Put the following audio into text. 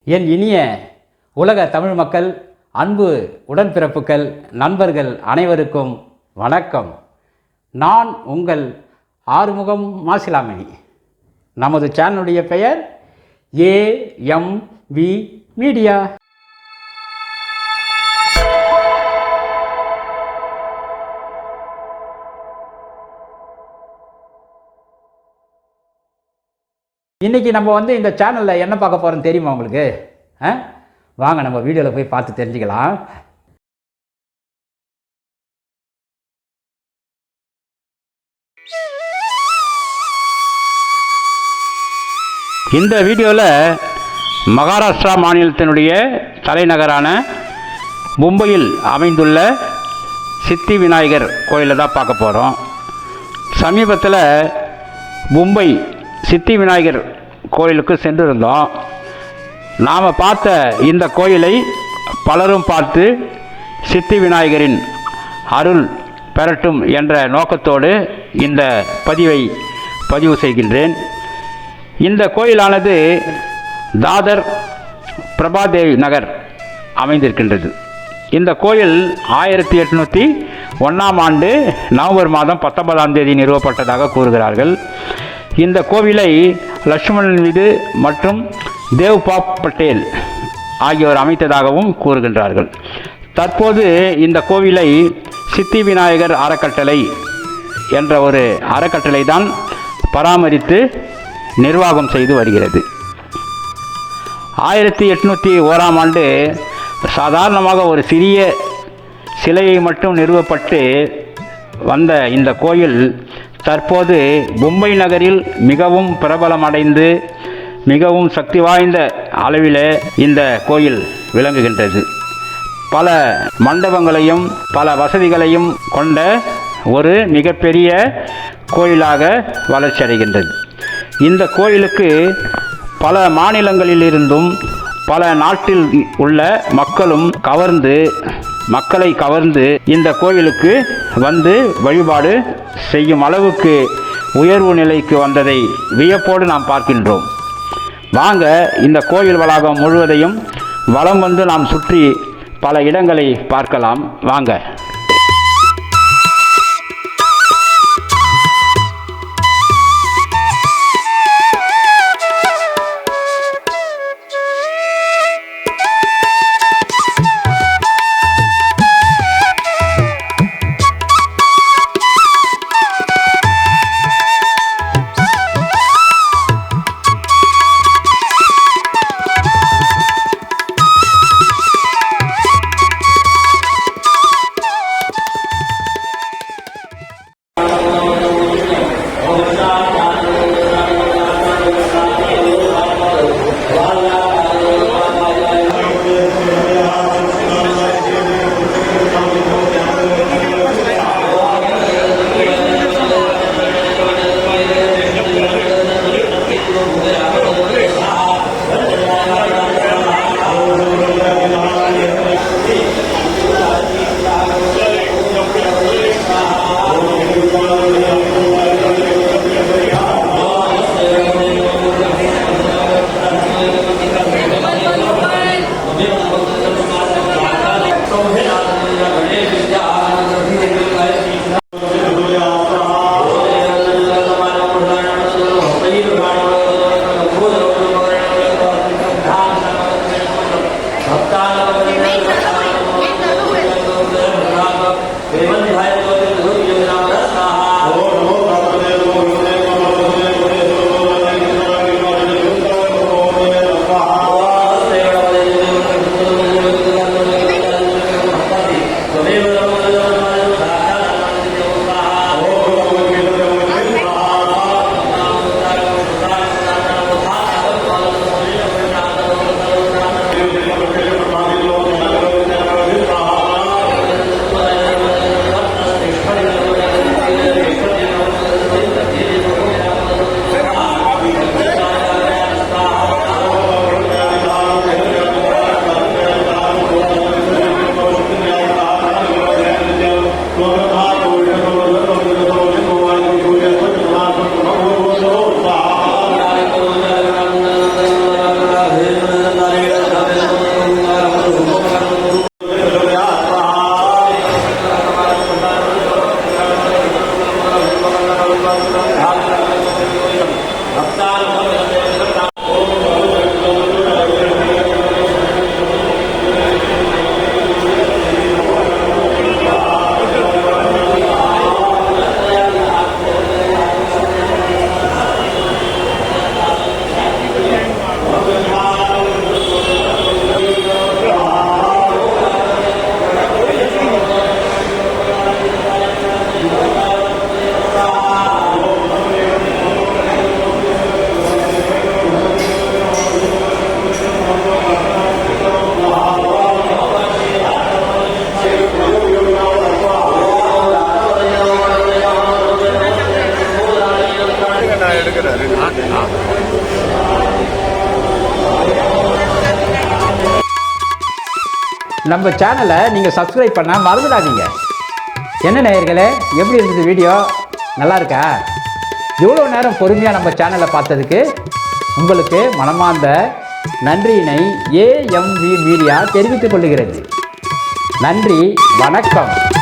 என் இனிய உலக தமிழ் மக்கள், அன்பு உடன்பிறப்புகள், நண்பர்கள் அனைவருக்கும் வணக்கம். நான் உங்கள் ஆறுமுகம் மாசிலாமணி. நமது சேனலுடைய பெயர் ஏஎம்வி மீடியா. இன்றைக்கி நம்ம இந்த சேனலில் என்ன பார்க்க போகிறோன்னு தெரியுமா உங்களுக்கு? வாங்க நம்ம வீடியோவில் போய் பார்த்து தெரிஞ்சுக்கலாம். இந்த வீடியோவில் மகாராஷ்டிரா மாநிலத்தினுடைய தலைநகரான மும்பையில் அமைந்துள்ள சித்தி விநாயகர் கோயிலை தான் பார்க்க போகிறோம். சமீபத்தில் மும்பை சித்தி விநாயகர் கோயிலுக்கு சென்றிருந்தோம். நாம் பார்த்த இந்த கோயிலை பலரும் பார்த்து சித்தி விநாயகரின் அருள் பெறட்டும் என்ற நோக்கத்தோடு இந்த பதிவு செய்கின்றேன். இந்த கோயிலானது தாதர் பிரபாதேவி நகர் அமைந்திருக்கின்றது. இந்த கோயில் 1801ஆம் ஆண்டு நவம்பர் மாதம் 19ஆம் தேதி நிறுவப்பட்டதாக கூறுகிறார்கள். இந்த கோவிலை லட்சுமணன் மீது மற்றும் தேவ்பாப் பட்டேல் ஆகியோர் அமைத்ததாகவும் கூறுகின்றார்கள். தற்போது இந்த கோவிலை சித்தி விநாயகர் அறக்கட்டளை என்ற ஒரு அறக்கட்டளை தான் பராமரித்து நிர்வாகம் செய்து வருகிறது. 1801ஆம் ஆண்டு சாதாரணமாக ஒரு சிறிய சிலையை மட்டும் நிறுவப்பட்டு வந்த இந்த கோயில் தற்போது மும்பை நகரில் மிகவும் பிரபலமடைந்து மிகவும் சக்தி வாய்ந்த அளவில் இந்த கோயில் விளங்குகின்றது. பல மண்டபங்களையும் பல வசதிகளையும் கொண்ட ஒரு மிகப்பெரிய கோயிலாக வளர்ச்சியடைகின்றது. இந்த கோயிலுக்கு பல மாநிலங்களிலிருந்தும் பல நாட்டில் உள்ள மக்களை கவர்ந்து இந்த கோயிலுக்கு வந்து வழிபாடு செய்யும் அளவுக்கு உயர்வு நிலைக்கு வந்ததை வியப்போடு நாம் பார்க்கின்றோம். வாங்க இந்த கோயில் வளாகம் முழுவதையும் வலம் வந்து நாம் சுற்றி பல இடங்களை பார்க்கலாம். வாங்க. நம்ம சேனலை நீங்கள் சப்ஸ்கிரைப் பண்ண மறந்துடாதீங்க. என்ன நேயர்களே, எப்படி இருந்தது வீடியோ? நல்லா இருக்கா? இவ்வளோ நேரம் பொறுமையாக நம்ம சேனலை பார்த்ததுக்கு உங்களுக்கு மனமார்ந்த நன்றியினை AMV மீடியா தெரிவித்துக் கொள்கிறது. நன்றி, வணக்கம்.